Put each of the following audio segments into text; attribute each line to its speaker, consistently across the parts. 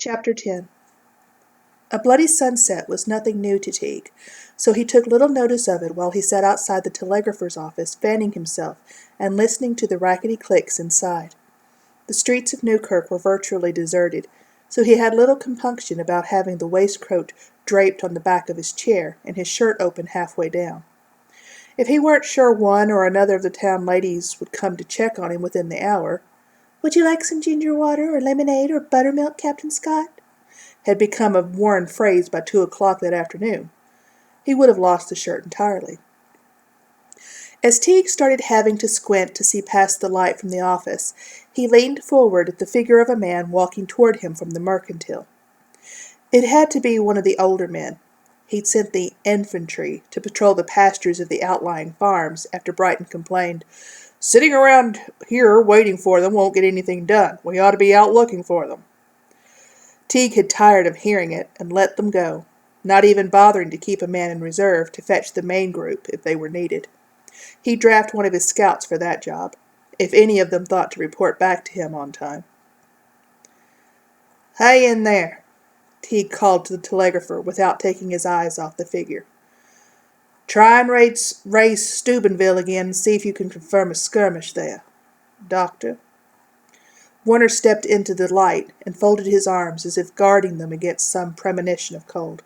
Speaker 1: Chapter 10. A bloody sunset was nothing new to Teague, so he took little notice of it while he sat outside the telegrapher's office fanning himself and listening to the rackety clicks inside. The streets of Newkirk were virtually deserted, so he had little compunction about having the waistcoat draped on the back of his chair and his shirt open halfway down. If he weren't sure one or another of the town ladies would come to check on him within the hour, "Would you like some ginger water or lemonade or buttermilk, Captain Scott?" had become a worn phrase by 2 o'clock that afternoon, he would have lost the shirt entirely. As Teague started having to squint to see past the light from the office, he leaned forward at the figure of a man walking toward him from the mercantile. It had to be one of the older men. He'd sent the infantry to patrol the pastures of the outlying farms after Brighton complained, "Sitting around here waiting for them won't get anything done. We ought to be out looking for them." Teague had tired of hearing it and let them go, not even bothering to keep a man in reserve to fetch the main group if they were needed. He'd draft one of his scouts for that job, if any of them thought to report back to him on time. "Hey in there," Teague called to the telegrapher without taking his eyes off the figure. "Try and raise Steubenville again and see if you can confirm a skirmish there. Doctor?" Warner stepped into the light and folded his arms as if guarding them against some premonition of cold.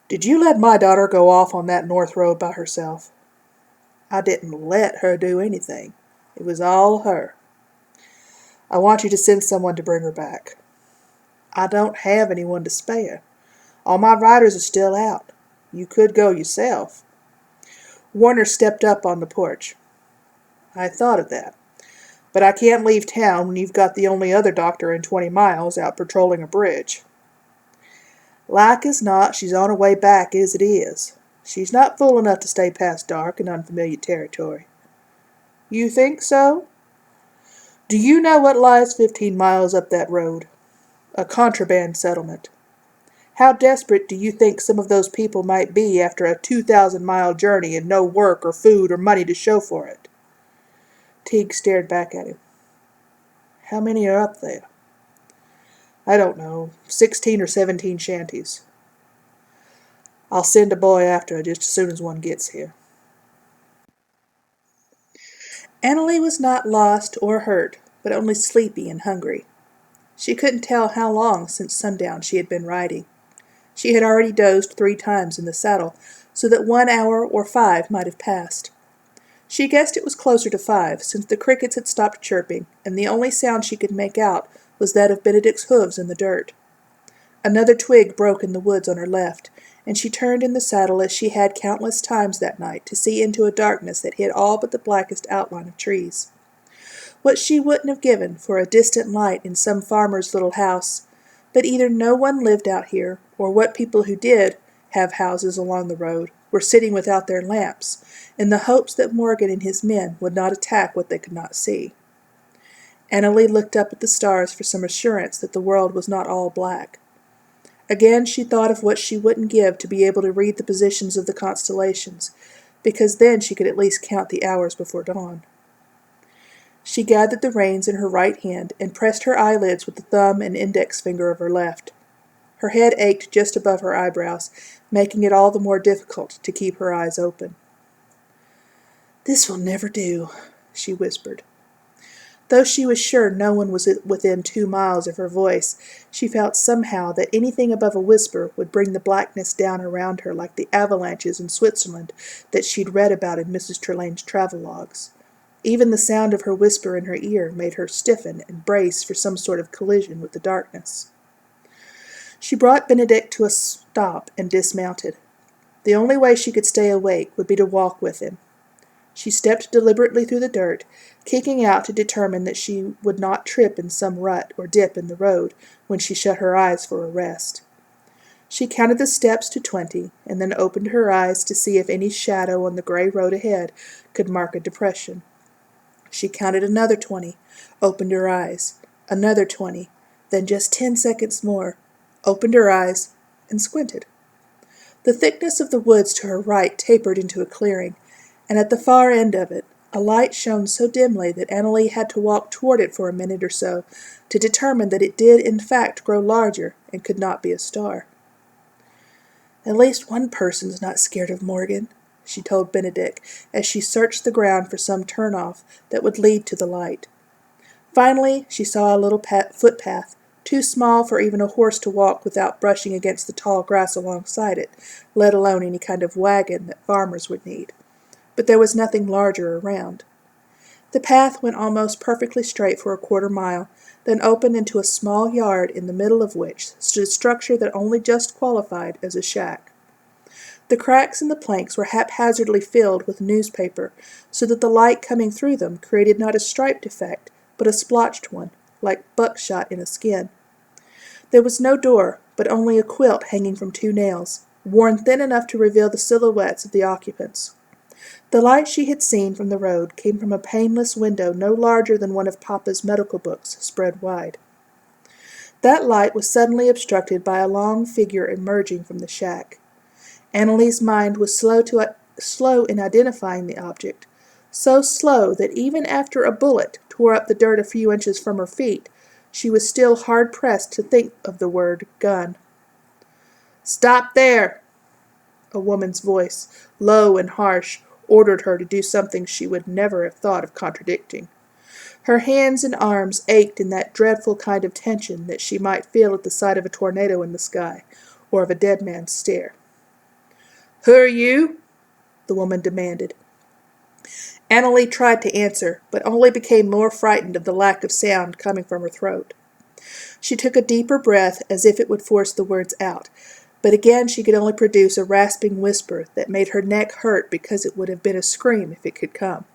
Speaker 1: "Did you let my daughter go off on that north road by herself?" "I didn't let her do anything. It was all her." "I want you to send someone to bring her back." "I don't have anyone to spare. All my riders are still out. You could go yourself." Warner stepped up on the porch. "I thought of that. But I can't leave town when you've got the only other doctor in 20 miles out patrolling a bridge." "Like as not, she's on her way back as it is. She's not fool enough to stay past dark in unfamiliar territory." "You think so?" "Do you know what lies 15 miles up that road? A contraband settlement. How desperate do you think some of those people might be after a 2,000-mile journey and no work or food or money to show for it?" Teague stared back at him. "How many are up there?" "I don't know. 16 or 17 shanties." "I'll send a boy after her just as soon as one gets here." Annalee was not lost or hurt, but only sleepy and hungry. She couldn't tell how long since sundown she had been riding. She had already dozed 3 times in the saddle, so that 1 hour or 5 might have passed. She guessed it was closer to 5, since the crickets had stopped chirping, and the only sound she could make out was that of Benedict's hooves in the dirt. Another twig broke in the woods on her left, and she turned in the saddle as she had countless times that night to see into a darkness that hid all but the blackest outline of trees. What she wouldn't have given for a distant light in some farmer's little house, but either no one lived out here, or what people who did have houses along the road were sitting without their lamps, in the hopes that Morgan and his men would not attack what they could not see. Annalee looked up at the stars for some assurance that the world was not all black. Again she thought of what she wouldn't give to be able to read the positions of the constellations, because then she could at least count the hours before dawn. She gathered the reins in her right hand and pressed her eyelids with the thumb and index finger of her left. Her head ached just above her eyebrows, making it all the more difficult to keep her eyes open. "This will never do," she whispered. Though she was sure no one was within 2 miles of her voice, she felt somehow that anything above a whisper would bring the blackness down around her like the avalanches in Switzerland that she'd read about in Mrs. Trelane's travelogues. Even the sound of her whisper in her ear made her stiffen and brace for some sort of collision with the darkness. She brought Benedict to a stop and dismounted. The only way she could stay awake would be to walk with him. She stepped deliberately through the dirt, kicking out to determine that she would not trip in some rut or dip in the road when she shut her eyes for a rest. She counted the steps to 20, and then opened her eyes to see if any shadow on the gray road ahead could mark a depression. She counted another 20, opened her eyes, another 20, then just 10 seconds more, opened her eyes, and squinted. The thickness of the woods to her right tapered into a clearing, and at the far end of it, A light shone so dimly that Annalee had to walk toward it for a minute or so to determine that it did in fact grow larger and could not be a star. "At least one person's not scared of Morgan," she told Benedict as she searched the ground for some turn-off that would lead to the light. Finally, she saw a little footpath, too small for even a horse to walk without brushing against the tall grass alongside it, let alone any kind of wagon that farmers would need. But there was nothing larger around. The path went almost perfectly straight for a quarter-mile, then opened into a small yard in the middle of which stood a structure that only just qualified as a shack. The cracks in the planks were haphazardly filled with newspaper, so that the light coming through them created not a striped effect, but a splotched one, like buckshot in a skin. There was no door, but only a quilt hanging from 2 nails, worn thin enough to reveal the silhouettes of the occupants. The light she had seen from the road came from a paneless window no larger than one of Papa's medical books spread wide. That light was suddenly obstructed by a long figure emerging from the shack. Annalee's mind was slow in identifying the object, so slow that even after a bullet tore up the dirt a few inches from her feet, she was still hard-pressed to think of the word gun. "Stop there!" A woman's voice, low and harsh, ordered her to do something she would never have thought of contradicting. Her hands and arms ached in that dreadful kind of tension that she might feel at the sight of a tornado in the sky, or of a dead man's stare. "Who are you?" the woman demanded. Annalee tried to answer, but only became more frightened of the lack of sound coming from her throat. She took a deeper breath as if it would force the words out, but again she could only produce a rasping whisper that made her neck hurt because it would have been a scream if it could come.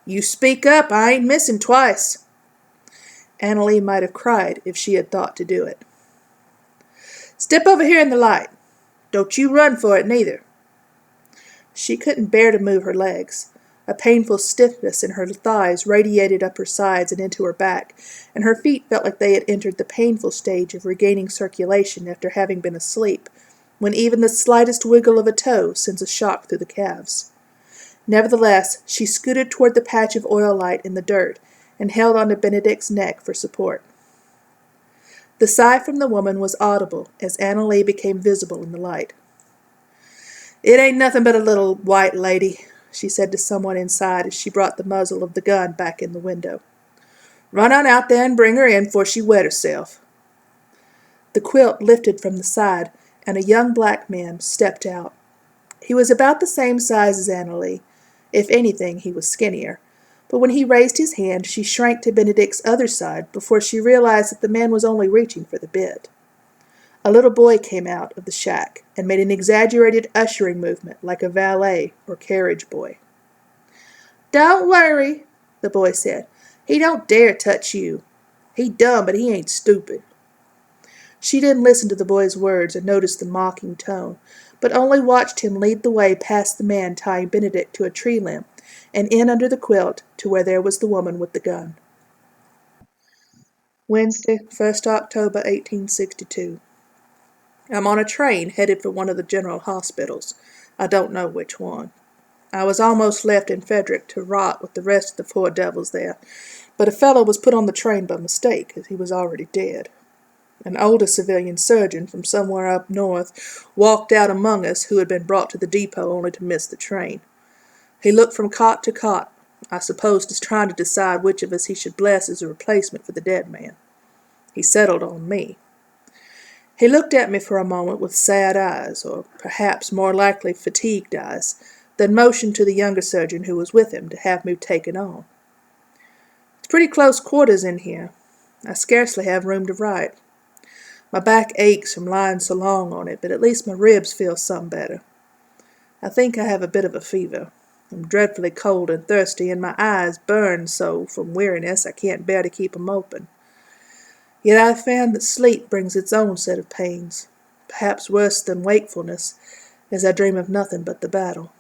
Speaker 1: "You speak up, I ain't missing twice." Annalee might have cried if she had thought to do it. "Step over here in the light. Don't you run for it, neither." She couldn't bear to move her legs. A painful stiffness in her thighs radiated up her sides and into her back, and her feet felt like they had entered the painful stage of regaining circulation after having been asleep, when even the slightest wiggle of a toe sends a shock through the calves. Nevertheless, she scooted toward the patch of oil light in the dirt and held onto Benedict's neck for support. The sigh from the woman was audible as Annalee became visible in the light. "It ain't nothing but a little white lady," she said to someone inside as she brought the muzzle of the gun back in the window. "Run on out there and bring her in 'fore she wet herself." The quilt lifted from the side, and a young black man stepped out. He was about the same size as Annalee. If anything, he was skinnier. But when he raised his hand, she shrank to Benedict's other side before she realized that the man was only reaching for the bit. A little boy came out of the shack and made an exaggerated ushering movement like a valet or carriage boy. "Don't worry," the boy said. "He don't dare touch you. He dumb, but he ain't stupid." She didn't listen to the boy's words or notice the mocking tone, but only watched him lead the way past the man tying Benedict to a tree limb and in under the quilt to where there was the woman with the gun. Wednesday, 1st October 1862. I'm on a train headed for one of the general hospitals. I don't know which one. I was almost left in Frederick to rot with the rest of the poor devils there, but a fellow was put on the train by mistake, as he was already dead. An older civilian surgeon from somewhere up north walked out among us who had been brought to the depot only to miss the train. He looked from cot to cot, I suppose just trying to decide which of us he should bless as a replacement for the dead man. He settled on me. He looked at me for a moment with sad eyes, or perhaps more likely fatigued eyes, then motioned to the younger surgeon who was with him to have me taken on. "It's pretty close quarters in here. I scarcely have room to write. My back aches from lying so long on it, but at least my ribs feel some better. I think I have a bit of a fever. I'm dreadfully cold and thirsty, and my eyes burn so from weariness I can't bear to keep 'em open. Yet I have found that sleep brings its own set of pains, perhaps worse than wakefulness, as I dream of nothing but the battle.